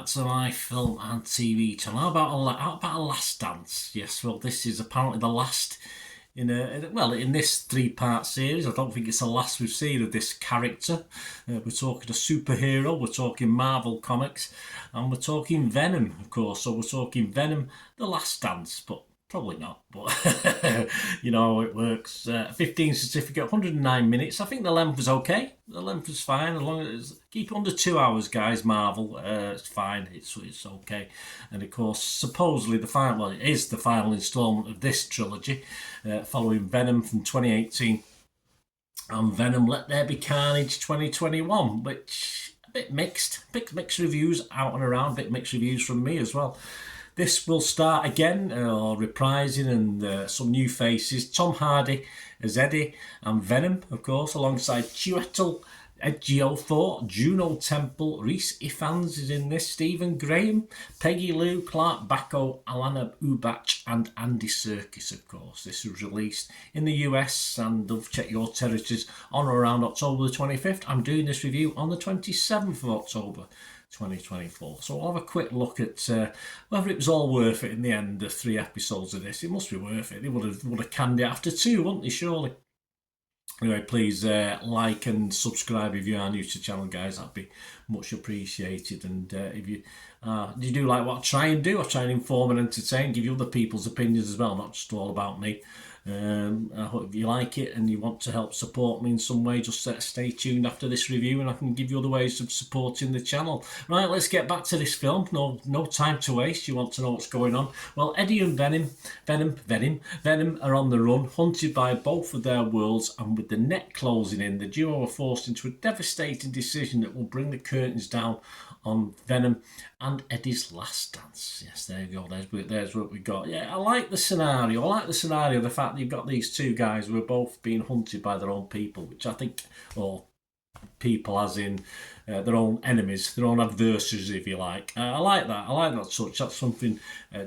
back to my film and TV channel. How about a last dance? Yes, well, this is apparently the last in this three-part series. I don't think it's the last we've seen of this character. We're talking a superhero, we're talking Marvel Comics, and we're talking Venom, of course. So we're talking Venom, The Last Dance, but probably not, but you know how it works. 15 certificate, 109 minutes. I think the length was okay. The length was fine, as long as keep it under 2 hours, guys. Marvel, it's fine. It's okay. And of course, supposedly it is the final instalment of this trilogy, following Venom from 2018 and Venom: Let There Be Carnage 2021, which a bit mixed reviews out and around. Bit mixed reviews from me as well. This will start again, or reprising, and some new faces. Tom Hardy as Eddie and Venom, of course, alongside Chiwetel Ejiofor, Juno Temple, Rhys Ifans is in this, Stephen Graham, Peggy Lou, Clark Bacco, Alana Ubach, and Andy Serkis, of course. This was released in the US, and don't check your territories, on or around October the 25th. I'm doing this review on the 27th of October. 2024. So I'll have a quick look at whether it was all worth it in the end, the 3 episodes of this. It must be worth it. They would have canned it after 2, wouldn't they, surely? Anyway, please like and subscribe if you are new to the channel, guys. That'd be much appreciated. And if you do like what I try and do, I try and inform and entertain, give you other people's opinions as well, not just all about me. I hope if you like it and you want to help support me in some way, just stay tuned after this review and I can give you other ways of supporting the channel. Right, let's get back to this film. No time to waste. You want to know what's going on? Well, Eddie and Venom are on the run, hunted by both of their worlds, and with the net closing in, the duo are forced into a devastating decision that will bring the curtains down on Venom and Eddie's last dance. Yes, there you go. There's what we got. Yeah, I like the scenario. The fact that you've got these two guys who are both being hunted by their own people, which I think, or people as in their own enemies, their own adversaries, if you like. I like that. I like that touch. That's something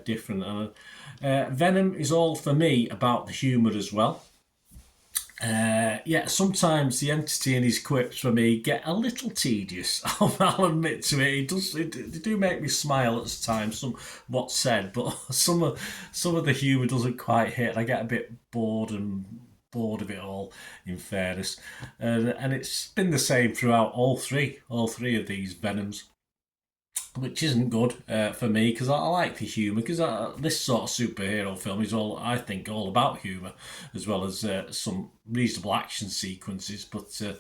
different. Venom is all, for me, about the humour as well. Sometimes the entity in his quips for me get a little tedious. I'll admit to it. They do make me smile at times. Some what's said, but some of the humour doesn't quite hit. I get a bit bored of it all, in fairness, and it's been the same throughout all three of these Venoms, which isn't good for me, because I like the humour, because this sort of superhero film is all about humour, as well as some reasonable action sequences, but so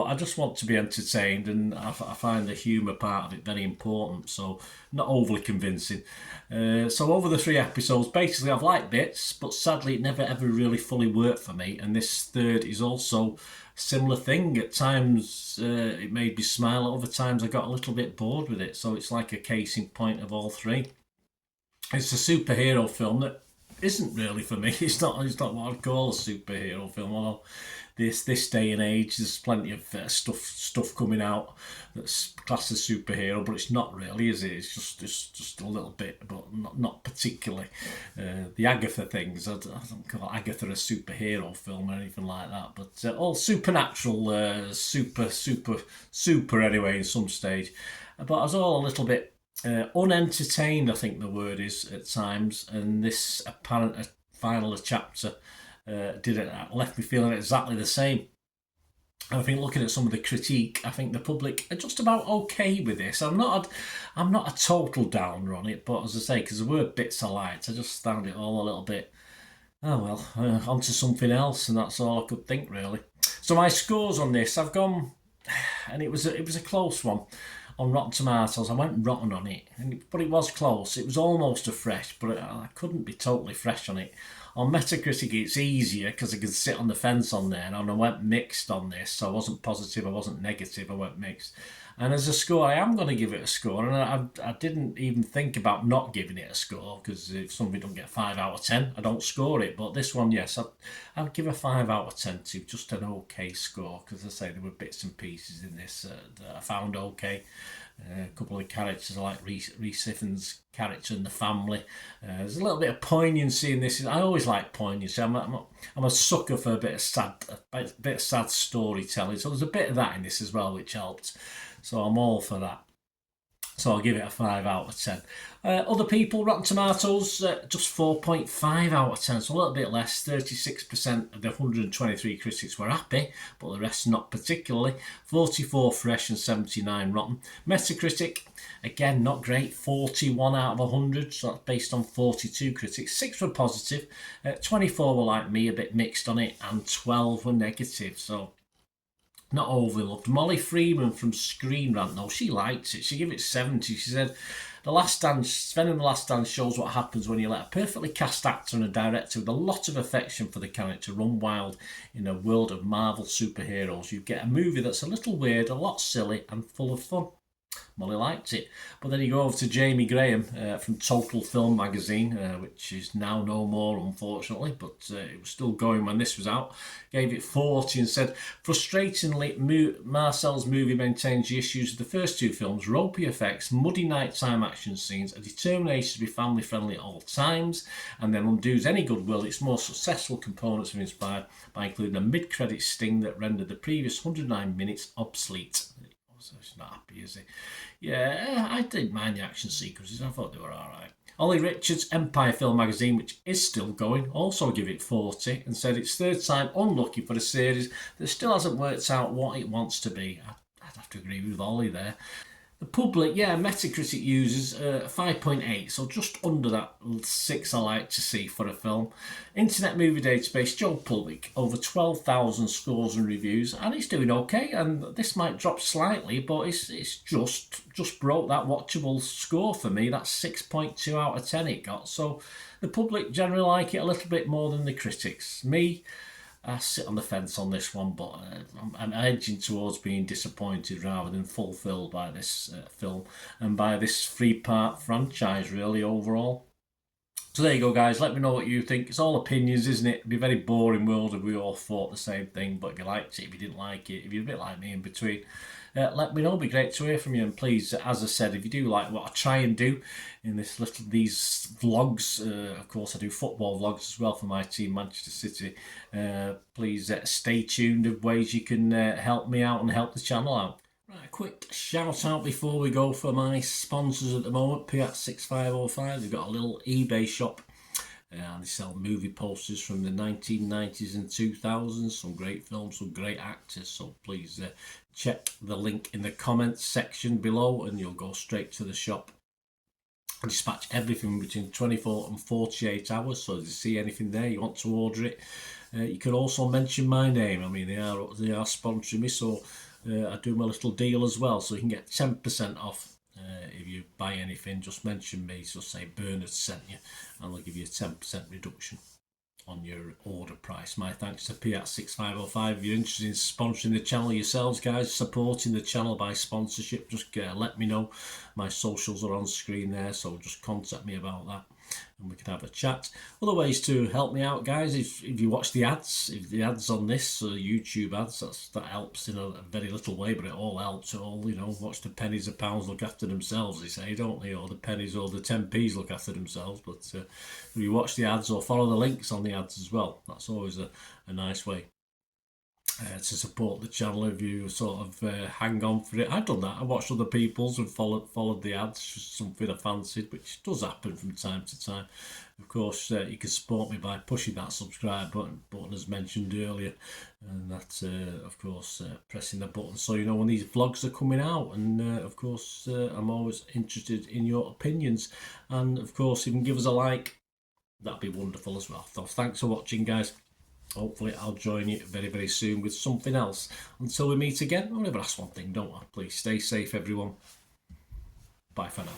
I just want to be entertained, and I find the humour part of it very important, so not overly convincing. So over the 3 episodes, basically I've liked bits, but sadly it never ever really fully worked for me, and this third is also similar thing. At times it made me smile, at other times I got a little bit bored with it, so it's like a case in point of all 3. It's a superhero film that isn't really for me. It's not what I'd call a superhero film, although this day and age there's plenty of stuff coming out that's classed as superhero, but it's not really, is it? It's just a little bit, but not particularly. The Agatha things, I don't call Agatha a superhero film or anything like that, but all supernatural, super anyway in some stage. But I was all a little bit unentertained, I think the word is, at times, and this apparent final chapter left me feeling exactly the same. I think looking at some of the critique, I think the public are just about okay with this. I'm not a total downer on it, but as I say, because there were bits I liked, I just found it all a little bit, onto something else, and that's all I could think, really. So my scores on this, I've gone, and it was a close one. On Rotten Tomatoes, I went rotten on it, but it was close. It was almost a fresh, but I couldn't be totally fresh on it. On Metacritic, it's easier because I could sit on the fence on there, and I went mixed on this, so I wasn't positive, I wasn't negative, I went mixed. And as a score, I am going to give it a score, and I didn't even think about not giving it a score, because if somebody don't get 5 out of 10, I don't score it. But this one, yes, I'll give a 5 out of 10 to just an okay score, because as I say, there were bits and pieces in this that I found okay. A couple of characters like Rhys Ifans' character and the family. There's a little bit of poignancy in this. I always like poignancy. I'm a sucker for a bit of sad storytelling. So there's a bit of that in this as well, which helped. So I'm all for that. So I'll give it a 5 out of 10. Other people, Rotten Tomatoes, just 4.5 out of 10, so a little bit less. 36% of the 123 critics were happy, but the rest not particularly. 44 fresh and 79 rotten. Metacritic, again, not great. 41 out of 100, so that's based on 42 critics. 6 were positive, 24 were like me, a bit mixed on it, and 12 were negative, so not overly loved. Molly Freeman from Screen Rant, though, she liked it. She gave it 70. She said, The Last Dance, Venom The Last Dance shows what happens when you let a perfectly cast actor and a director with a lot of affection for the character run wild in a world of Marvel superheroes. You get a movie that's a little weird, a lot silly, and full of fun. Molly liked it. But then you go over to Jamie Graham from Total Film Magazine, which is now no more, unfortunately, but it was still going when this was out. Gave it 40 and said, frustratingly, Marcel's movie maintains the issues of the first two films, ropey effects, muddy nighttime action scenes, a determination to be family friendly at all times, and then undoes any goodwill its more successful components have inspired by including a mid-credit sting that rendered the previous 109 minutes obsolete. So he's not happy, is he? Yeah, I didn't mind the action sequences. I thought they were alright. Ollie Richards, Empire Film Magazine, which is still going, also give it 40 and said it's third time unlucky for a series that still hasn't worked out what it wants to be. I'd have to agree with Ollie there. The public, Metacritic users 5.8, so just under that 6 I like to see for a film. Internet Movie Database, Joe Public, over 12,000 scores and reviews, and it's doing okay. And this might drop slightly, but it's just broke that watchable score for me. That's 6.2 out of 10 it got. So the public generally like it a little bit more than the critics. Me, I sit on the fence on this one, but I'm edging towards being disappointed rather than fulfilled by this film and by this 3-part franchise, really, overall. So there you go, guys. Let me know what you think. It's all opinions, isn't it? It'd be a very boring world if we all thought the same thing, but if you liked it, if you didn't like it, if you're a bit like me in between, let me know. It'd be great to hear from you. And please, as I said, if you do like what I try and do in these vlogs, of course I do football vlogs as well for my team, Manchester City. Please stay tuned of ways you can help me out and help the channel out. Right, a quick shout out before we go for my sponsors at the moment. Piat6505, they've got a little eBay shop. They sell movie posters from the 1990s and 2000s, some great films, some great actors, so please check the link in the comments section below and you'll go straight to the shop. I dispatch everything between 24 and 48 hours, so if you see anything there, you want to order it, you can also mention my name. I mean, they are sponsoring me, so I do my little deal as well, so you can get 10% off. If you buy anything, just mention me, so say Bernard sent you, and they'll give you a 10% reduction on your order price. My thanks to Piat6505. If you're interested in sponsoring the channel yourselves, guys, supporting the channel by sponsorship, just let me know. My socials are on screen there, so just contact me about that and we can have a chat. Other ways to help me out, guys, if you watch the ads, if the ads on this YouTube ads, that helps in a very little way, but it all helps. It all, watch the pennies and pounds look after themselves, they say, don't they? Or the pennies or the 10p's look after themselves. But if you watch the ads or follow the links on the ads as well, that's always a nice way to support the channel. If you sort of hang on for it, I've done that. I watched other people's and followed the ads, just something I fancied, which does happen from time to time. Of course, you can support me by pushing that subscribe button as mentioned earlier, and that of course pressing the button so you know when these vlogs are coming out. And of course I'm always interested in your opinions, and of course you can give us a like, that'd be wonderful as well. So thanks for watching, guys. Hopefully I'll join you very, very soon with something else. Until we meet again, I'll never ask one thing, don't I? Please stay safe, everyone. Bye for now.